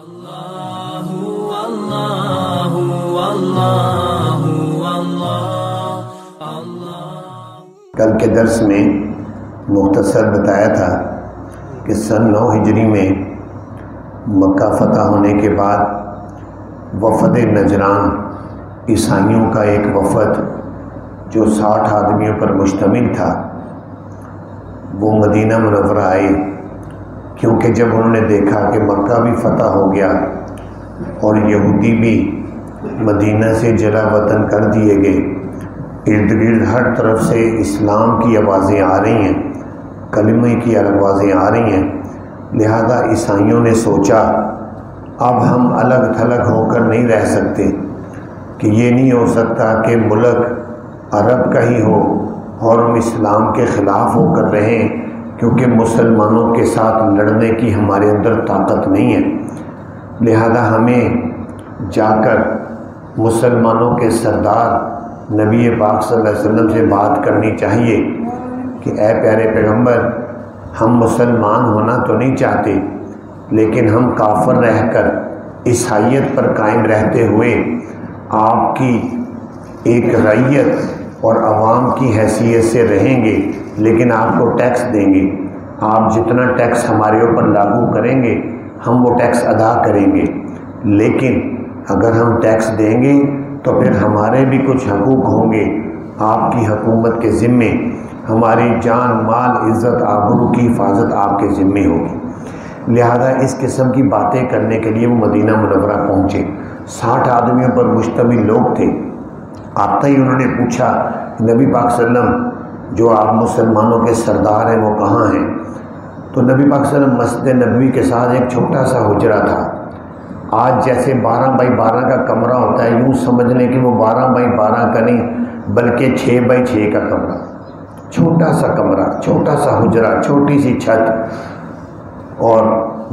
کل کے درس میں مختصر بتایا تھا کہ سن 9 ہجری میں مکہ فتح ہونے کے بعد وفد نجران عیسائیوں کا ایک وفد جو 60 آدمیوں پر مشتمل تھا وہ مدینہ منورہ آئے، کیونکہ جب انہوں نے دیکھا کہ مکہ بھی فتح ہو گیا اور یہودی بھی مدینہ سے جلا وطن کر دیے گئے، ارد گرد ہر طرف سے اسلام کی آوازیں آ رہی ہیں، کلمے کی آوازیں آ رہی ہیں، لہذا عیسائیوں نے سوچا اب ہم الگ تھلگ ہو کر نہیں رہ سکتے، کہ یہ نہیں ہو سکتا کہ ملک عرب کا ہی ہو اور ہم اسلام کے خلاف ہو کر رہیں، کیونکہ مسلمانوں کے ساتھ لڑنے کی ہمارے اندر طاقت نہیں ہے۔ لہذا ہمیں جا کر مسلمانوں کے سردار نبی پاک صلی اللہ علیہ وسلم سے بات کرنی چاہیے کہ اے پیارے پیغمبر، ہم مسلمان ہونا تو نہیں چاہتے، لیکن ہم کافر رہ کر عیسائیت پر قائم رہتے ہوئے آپ کی ایک رعیت اور عوام کی حیثیت سے رہیں گے، لیکن آپ کو ٹیکس دیں گے، آپ جتنا ٹیکس ہمارے اوپر لاگو کریں گے ہم وہ ٹیکس ادا کریں گے، لیکن اگر ہم ٹیکس دیں گے تو پھر ہمارے بھی کچھ حقوق ہوں گے، آپ کی حکومت کے ذمے ہماری جان مال عزت آبرو کی حفاظت آپ کے ذمے ہوگی۔ لہذا اس قسم کی باتیں کرنے کے لیے وہ مدینہ منورہ پہنچے۔ 60 آدمیوں پر مشتمل لوگ تھے۔ آتے ہی انہوں نے پوچھا نبی پاک صلی اللہ علیہ وسلم جو آپ مسلمانوں کے سردار ہیں وہ کہاں ہیں؟ تو نبی پاک صلی اللہ علیہ وسلم مسجد نبوی کے ساتھ ایک چھوٹا سا حجرہ تھا، آج جیسے 12 بائی 12 کا کمرہ ہوتا ہے، یوں سمجھ لیں کہ وہ 12 بائی 12 کا نہیں بلکہ 6 بائی 6 کا کمرہ، چھوٹا سا کمرہ، چھوٹا سا حجرہ، چھوٹی سی چھت۔ اور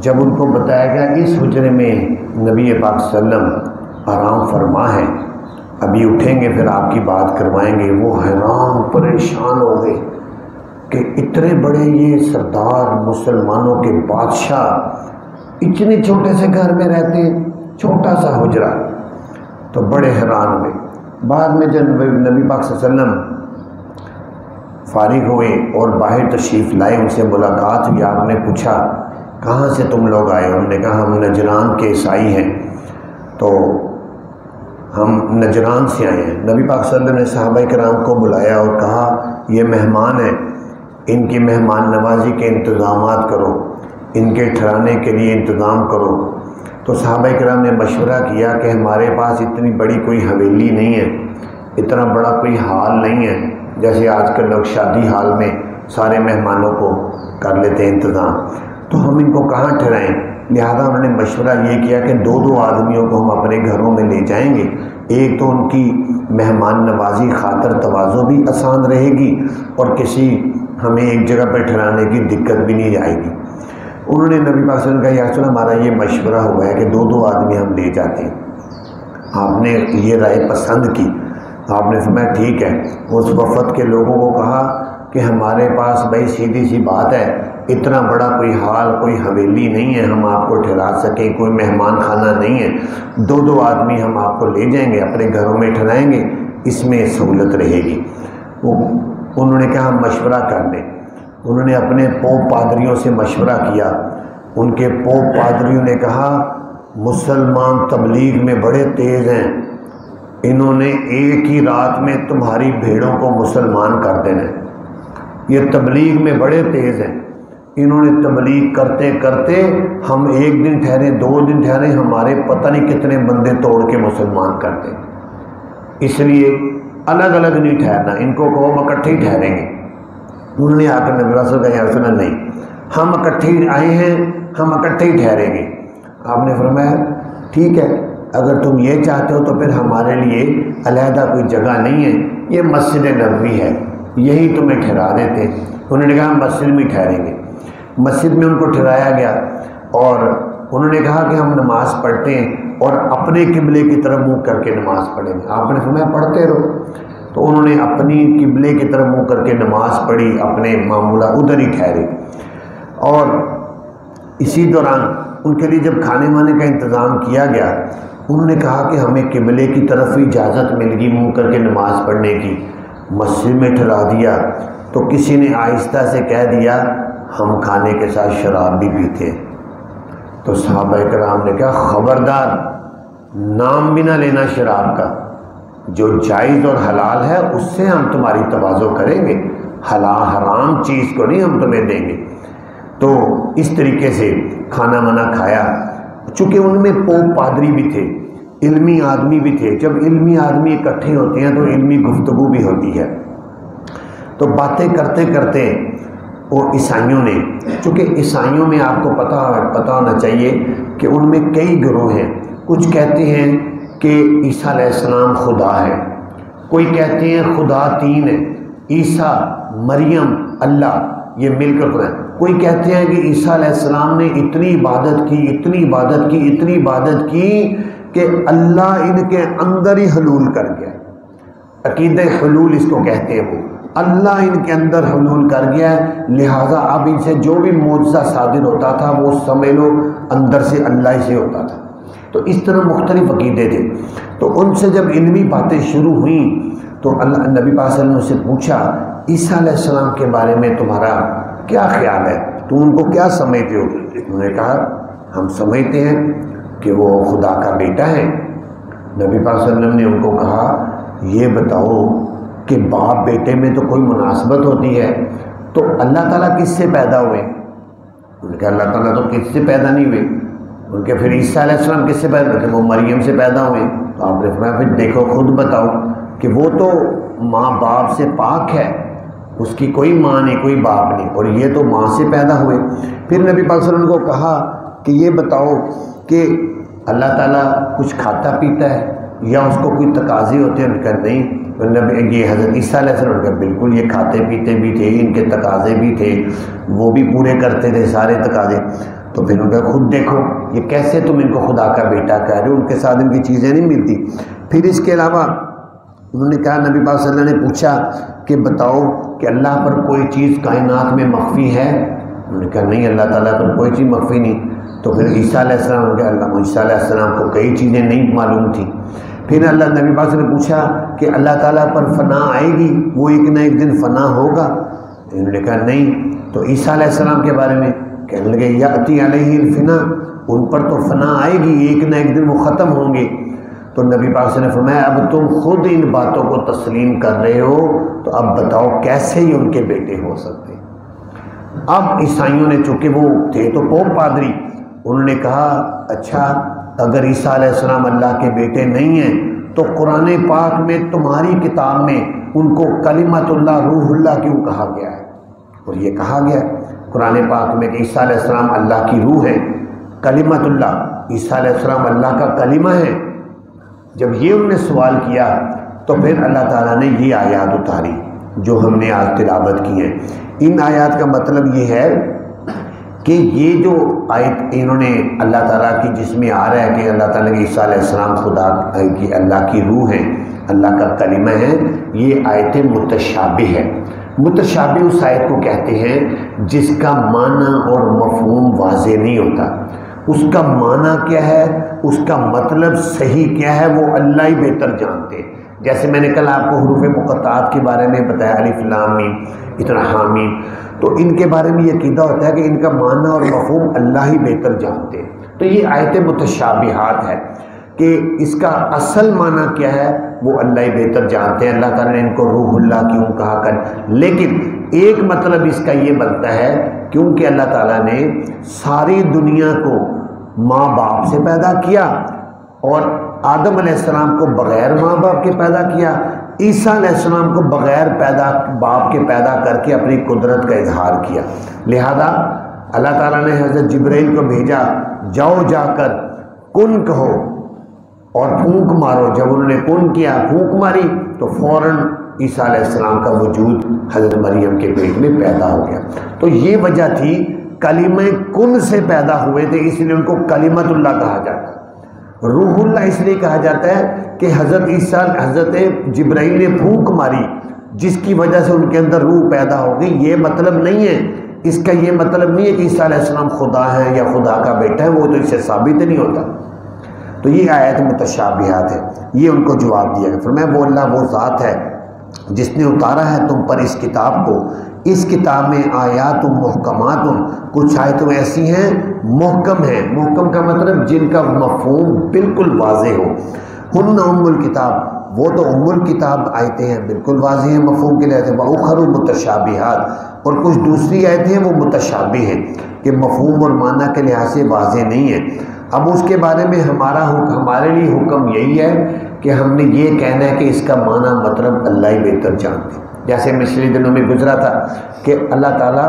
جب ان کو بتایا گیا اس حجرے میں نبی پاک صلی اللہ علیہ وسلم آرام فرما ہے، ابھی اٹھیں گے پھر آپ کی بات کروائیں گے، وہ حیران پریشان ہو گئے کہ اتنے بڑے یہ سردار مسلمانوں کے بادشاہ اتنے چھوٹے سے گھر میں رہتے، چھوٹا سا حجرہ، تو بڑے حیران ہوئے۔ بعد میں جب نبی پاک صلی اللہ علیہ وسلم فارغ ہوئے اور باہر تشریف لائے، ان سے ملاقات ہوئی، آپ نے پوچھا کہاں سے تم لوگ آئے؟ انہوں نے کہا ہم نجران کے عیسائی ہیں، تو ہم نجران سے آئے ہیں۔ نبی پاک صلی اللہ علیہ وسلم نے صحابہ کرام کو بلایا اور کہا یہ مہمان ہیں، ان کی مہمان نوازی کے انتظامات کرو، ان کے ٹھہرانے کے لیے انتظام کرو۔ تو صحابہ کرام نے مشورہ کیا کہ ہمارے پاس اتنی بڑی کوئی حویلی نہیں ہے، اتنا بڑا کوئی ہال نہیں ہے، جیسے آج کل لوگ شادی ہال میں سارے مہمانوں کو کر لیتے ہیں انتظام، تو ہم ان کو کہاں ٹھہرائیں؟ لہذا انہوں نے مشورہ یہ کیا کہ 2 آدمیوں کو ہم اپنے گھروں میں لے جائیں گے، ایک تو ان کی مہمان نوازی خاطر تواضع بھی آسان رہے گی اور کسی ہمیں ایک جگہ پہ ٹھہرانے کی دقت بھی نہیں آئے گی۔ انہوں نے نبی پاک صلی اللہ علیہ وسلم کہا یا رسول اللہ ہمارا یہ مشورہ ہوا ہے کہ 2 آدمی ہم لے جاتے ہیں۔ آپ نے یہ رائے پسند کی، آپ نے فرمایا ٹھیک ہے۔ اس وفد کے لوگوں کو کہا کہ ہمارے پاس بھائی سیدھی سی بات ہے، اتنا بڑا کوئی حال کوئی حویلی نہیں ہے ہم آپ کو ٹھہرا سکیں، کوئی مہمان خانہ نہیں ہے، 2 آدمی ہم آپ کو لے جائیں گے، اپنے گھروں میں ٹھہرائیں گے، اس میں سہولت رہے گی۔ انہوں نے کہا ہم مشورہ کر لیں۔ انہوں نے اپنے پوپ پادریوں سے مشورہ کیا، ان کے پوپ پادریوں نے کہا مسلمان تبلیغ میں بڑے تیز ہیں، انہوں نے ایک ہی رات میں تمہاری بھیڑوں کو مسلمان کر دینا، یہ تبلیغ میں بڑے تیز ہیں، انہوں نے تبلیغ کرتے کرتے ہم 1 دن ٹھہرے 2 دن ٹھہرے ہمارے پتہ نہیں کتنے بندے توڑ کے مسلمان کرتے، اس لیے الگ الگ نہیں ٹھہرنا، ان کو کہو ہم اکٹھے ہی ٹھہریں گے۔ انہوں نے آ کر نبی صلی اللہ علیہ وسلم نہیں، ہم اکٹھے آئے ہیں، ہم اکٹھے ہی ٹھہریں گے۔ آپ نے فرمایا ٹھیک ہے، اگر تم یہ چاہتے ہو تو پھر ہمارے لیے علیحدہ کوئی جگہ نہیں ہے، یہ مسجد نبوی ہے، یہی تمہیں ٹھہرا دیتے۔ انہوں نے کہا ہم مسجد میں ٹھہریں گے۔ مسجد میں ان کو ٹھہرایا گیا اور انہوں نے کہا کہ ہم نماز پڑھتے ہیں اور اپنے قبلے کی طرف منہ کر کے نماز پڑھیں گے۔ آپ نے فرمایا پڑھتے رہو۔ تو انہوں نے اپنی قبلے کی طرف منہ کر کے نماز پڑھی، اپنے معمولہ ادھر ہی ٹھہرے۔ اور اسی دوران ان کے لیے جب کھانے وانے کا انتظام کیا گیا، انہوں نے کہا کہ ہمیں قبلے کی طرف ہی اجازت مل گئی منہ کر کے نماز پڑھنے کی، مسجد میں ٹھہرا دیا تو کسی نے آہستہ سے کہہ دیا ہم کھانے کے ساتھ شراب بھی پیتے ہیں۔ تو صحابہ کرام نے کہا خبردار، نام بھی نہ لینا شراب کا، جو جائز اور حلال ہے اس سے ہم تمہاری تواضع کریں گے، حلال حرام چیز کو نہیں ہم تمہیں دیں گے۔ تو اس طریقے سے کھانا وانا کھایا، چونکہ ان میں پوپ پادری بھی تھے، علمی آدمی بھی تھے، جب علمی آدمی اکٹھے ہوتے ہیں تو علمی گفتگو بھی ہوتی ہے۔ تو باتیں کرتے کرتے وہ عیسائیوں نے، چونکہ عیسائیوں میں آپ کو پتہ ہونا چاہیے کہ ان میں کئی گروہ ہیں، کچھ کہتے ہیں کہ عیسیٰ علیہ السلام خدا ہے، کوئی کہتے ہیں خدا تین ہے، عیسیٰ مریم اللہ یہ مل کر خدا ہے، کوئی کہتے ہیں کہ عیسیٰ علیہ السلام نے اتنی عبادت کی کہ اللہ ان کے اندر ہی حلول کر گیا، عقیدہ حلول اس کو کہتے ہیں، وہ اللہ ان کے اندر حلول کر گیا ہے، لہٰذا اب ان سے جو بھی معجزہ صادر ہوتا تھا وہ سمجھ لو اندر سے اللہ ہی سے ہوتا تھا۔ تو اس طرح مختلف عقیدے تھے۔ تو ان سے جب علمی باتیں شروع ہوئیں تو نبی پاک صلی اللہ علیہ وسلم سے پوچھا عیسیٰ علیہ السلام کے بارے میں تمہارا کیا خیال ہے، تم ان کو کیا سمجھتے ہو؟ انہوں نے کہا ہم سمجھتے ہیں کہ وہ خدا کا بیٹا ہے۔ نبی پاک صلی اللہ علیہ وسلم نے ان کو کہا یہ بتاؤ کہ باپ بیٹے میں تو کوئی مناسبت ہوتی ہے، تو اللہ تعالیٰ کس سے پیدا ہوئے؟ انہوں نے کہا اللہ تعالیٰ تو کس سے پیدا نہیں ہوئے۔ ان کے پھر عیسیٰ علیہ السلام کس سے پیدا ہوئے؟ وہ مریم سے پیدا ہوئے۔ تو آپ نے فرمایا پھر دیکھو خود بتاؤ کہ وہ تو ماں باپ سے پاک ہے، اس کی کوئی ماں نہیں کوئی باپ نہیں، اور یہ تو ماں سے پیدا ہوئے۔ پھر نبی پاک صلی اللہ علیہ وسلم کو کہا کہ یہ بتاؤ کہ اللہ تعالیٰ کچھ کھاتا پیتا ہے یا اس کو کوئی تقاضے ہوتے ہیں؟ ان کا نہیں۔ یہ حضرت عیسیٰ علیہ السلام کا بالکل یہ کھاتے پیتے بھی تھے، ان کے تقاضے بھی تھے، وہ بھی پورے کرتے تھے سارے تقاضے۔ تو پھر ان کا خود دیکھو یہ کیسے تم ان کو خدا کا بیٹا کہہ رہے ہو، ان کے ساتھ ان کی چیزیں نہیں ملتی۔ پھر اس کے علاوہ انہوں نے کہا نبی پاک صلی اللہ علیہ وسلم نے پوچھا کہ بتاؤ کہ اللہ پر کوئی چیز کائنات میں مخفی ہے؟ انہوں نے کہا نہیں اللہ تعالیٰ پر کوئی چیز مخفی نہیں۔ تو پھر عیسیٰ علیہ السلام کہ اللہ عیسیٰ علیہ السلام کو کئی چیزیں نہیں معلوم تھیں۔ پھر اللہ نبی پاک نے پوچھا کہ اللہ تعالیٰ پر فنا آئے گی، وہ ایک نہ ایک دن فنا ہوگا؟ انہوں نے کہا نہیں۔ تو عیسیٰ علیہ السلام کے بارے میں کہنے لگے یاتی علیہ الفنا، ان پر تو فنا آئے گی، ایک نہ ایک دن وہ ختم ہوں گے۔ تو نبی پاک نے فرمایا اب تم خود ان باتوں کو تسلیم کر رہے ہو تو اب بتاؤ کیسے ہی ان کے بیٹے ہو سکتے؟ اب عیسائیوں نے چونکہ وہ تھے تو پوپ پادری، انہوں نے کہا اچھا اگر عیسیٰ علیہ السلام اللہ کے بیٹے نہیں ہیں تو قرآن پاک میں تمہاری کتاب میں ان کو کلمت اللہ روح اللہ کیوں کہا گیا ہے؟ اور یہ کہا گیا قرآن پاک میں کہ عیسیٰ علیہ السلام اللہ کی روح ہے، کلمت اللہ، عیسیٰ علیہ السلام اللہ کا کلمہ ہے۔ جب یہ انہوں نے سوال کیا تو پھر اللہ تعالیٰ نے یہ آیات اتاری جو ہم نے آج تلاوت کی ہیں۔ ان آیات کا مطلب یہ ہے کہ یہ جو آیت انہوں نے اللہ تعالیٰ کی جس میں آ رہا ہے کہ اللہ تعالیٰ کے عیسیٰ علیہ السلام خدا کی اللہ کی روح ہے، اللہ کا کلمہ ہے، یہ آیت متشابہ ہے۔ متشابہ اس آیت کو کہتے ہیں جس کا معنی اور مفہوم واضح نہیں ہوتا، اس کا معنی کیا ہے، اس کا مطلب صحیح کیا ہے وہ اللہ ہی بہتر جانتے ہیں۔ جیسے میں نے کل آپ کو حروف مقطعات کے بارے میں بتایا، الف لام میم اتنا حامیم، تو ان کے بارے میں یہ عقیدہ ہوتا ہے کہ ان کا معنی اور مفہوم اللہ ہی بہتر جانتے ہیں۔ تو یہ آیت متشابہات ہے کہ اس کا اصل معنی کیا ہے وہ اللہ ہی بہتر جانتے ہیں۔ اللہ تعالیٰ نے ان کو روح اللہ کیوں کہا کر، لیکن ایک مطلب اس کا یہ بنتا ہے کیونکہ اللہ تعالیٰ نے ساری دنیا کو ماں باپ سے پیدا کیا اور آدم علیہ السلام کو بغیر ماں باپ کے پیدا کیا، عیسیٰ علیہ السلام کو بغیر باپ کے پیدا کر کے اپنی قدرت کا اظہار کیا۔ لہذا اللہ تعالیٰ نے حضرت جبرائیل کو بھیجا، جاؤ جا کر کن کہو اور پھونک مارو۔ جب انہوں نے کن کیا، پھونک ماری، تو فوراً عیسیٰ علیہ السلام کا وجود حضرت مریم کے پیٹ میں پیدا ہو گیا۔ تو یہ وجہ تھی کلمہ کن سے پیدا ہوئے تھے، اس لیے ان کو کلمت اللہ کہا جاتا ہے۔ روح اللہ اس لیے کہا جاتا ہے کہ حضرت جبرائیل نے پھونک ماری جس کی وجہ سے ان کے اندر روح پیدا ہو گئی۔ یہ مطلب نہیں ہے اس کا یہ مطلب نہیں ہے کہ عیسیٰ علیہ السلام خدا ہیں یا خدا کا بیٹا ہے، وہ تو اس سے ثابت نہیں ہوتا۔ تو یہ آیت متشابہات ہے، یہ ان کو جواب دیا گیا۔ فرمایا وہ اللہ وہ ذات ہے جس نے اتارا ہے تم پر اس کتاب کو، اس کتاب میں آیات محکمات، کچھ آیتیں ایسی ہیں محکم ہیں، محکم کا مطلب جن کا مفہوم بالکل واضح ہو، ہن ام الکتاب، وہ تو ام الکتاب آیتیں ہیں، بالکل واضح ہیں مفہوم کے لحاظ سے، وَأُخَرُ متشابہات، اور کچھ دوسری آیتیں ہیں وہ متشابہ ہیں کہ مفہوم اور معنی کے لحاظ سے واضح نہیں ہے۔ اب اس کے بارے میں ہمارے لیے حکم یہی ہے کہ ہم نے یہ کہنا ہے کہ اس کا معنی مطلب اللہ ہی بہتر جانتے ہیں۔ جیسے پچھلے دنوں میں گزرا تھا کہ اللہ تعالیٰ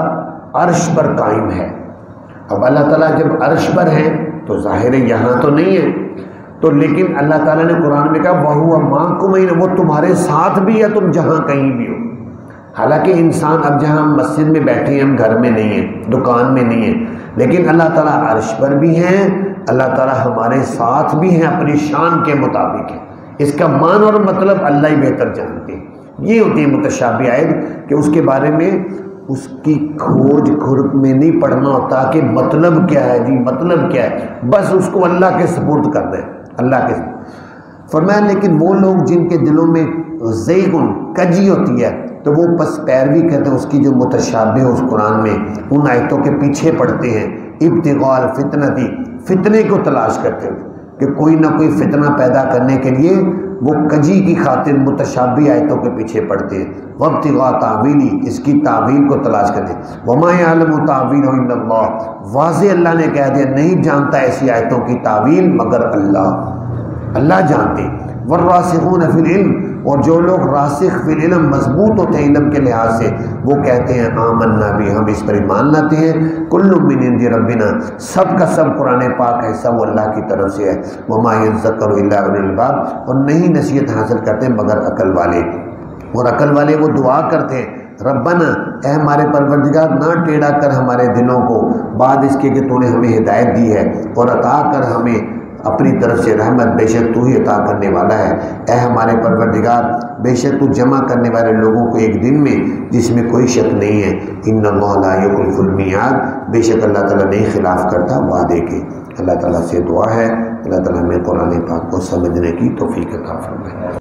عرش پر قائم ہے۔ اب اللہ تعالیٰ جب عرش پر ہے تو ظاہر ہے یہاں تو نہیں ہے، تو لیکن اللہ تعالیٰ نے قرآن میں کہا وَهُوَ مَعَكُمْ أَيْنَمَا، وہ تمہارے ساتھ بھی ہے تم جہاں کہیں بھی ہو۔ حالانکہ انسان اب جہاں ہم مسجد میں بیٹھے ہیں، ہم گھر میں نہیں ہیں، دکان میں نہیں ہیں، لیکن اللہ تعالیٰ عرش پر بھی ہیں، اللہ تعالیٰ ہمارے ساتھ بھی ہیں، اپنی شان کے مطابق ہے۔ اس کا معنی اور مطلب اللہ ہی بہتر جانتے ہیں۔ یہ ہوتی ہے متشابہ آیت کہ اس کے بارے میں اس کی کھوج کھرک میں نہیں پڑھنا ہوتا کہ مطلب کیا ہے جی، مطلب کیا ہے، بس اس کو اللہ کے سپرد کر دیں، اللہ کے سپرد۔ فرمایا لیکن وہ لوگ جن کے دلوں میں زیغن کجی ہوتی ہے تو وہ پس پیروی کرتے ہیں اس کی جو متشابہ اس قرآن میں، ان آیتوں کے پیچھے پڑھتے ہیں، ابتغاء الفتنتی، فتنے کو تلاش کرتے ہیں کہ کوئی نہ کوئی فتنہ پیدا کرنے کے لیے وہ کجی کی خاطر متشابہ آیتوں کے پیچھے پڑھتے ہیں۔ وابتغاء تعویلی، اس کی تعویل کو تلاش کرتے ہیں۔ وما یعلم تعویلہ الا اللہ، واضح اللہ نے کہہ دیا نہیں جانتا ایسی آیتوں کی تعویل مگر اللہ، اللہ جانتے۔ والراسخون فی العلم، اور جو لوگ راسخ فی العلم مضبوط ہوتے ہیں علم کے لحاظ سے، وہ کہتے ہیں آمنا بھی، ہم اس پر ایمان لاتے ہیں، کل من عند ربنا، سب کا سب قرآن پاک ہے سب اللہ کی طرف سے ہے، وما یذکر الا اولو الالباب، اور نہیں نصیحت حاصل کرتے مگر عقل والے۔ اور عقل والے وہ دعا کرتے ہیں ربنا، اے ہمارے پروردگار نہ ٹیڑھا کر ہمارے دلوں کو بعد اس کے کہ تو نے ہمیں ہدایت دی ہے، اور عطا کر ہمیں اپنی طرف سے رحمت، بے شک تو ہی عطا کرنے والا ہے۔ اے ہمارے پروردگار بے شک تو جمع کرنے والے لوگوں کو ایک دن میں جس میں کوئی شک نہیں ہے، ان اللہ لا یخلف المیعاد، بے شک اللہ تعالیٰ نہیں خلاف کرتا وعدے کے۔ اللہ تعالیٰ سے دعا ہے اللہ تعالیٰ ہمیں قرآن پاک کو سمجھنے کی توفیق عطا فرمائے۔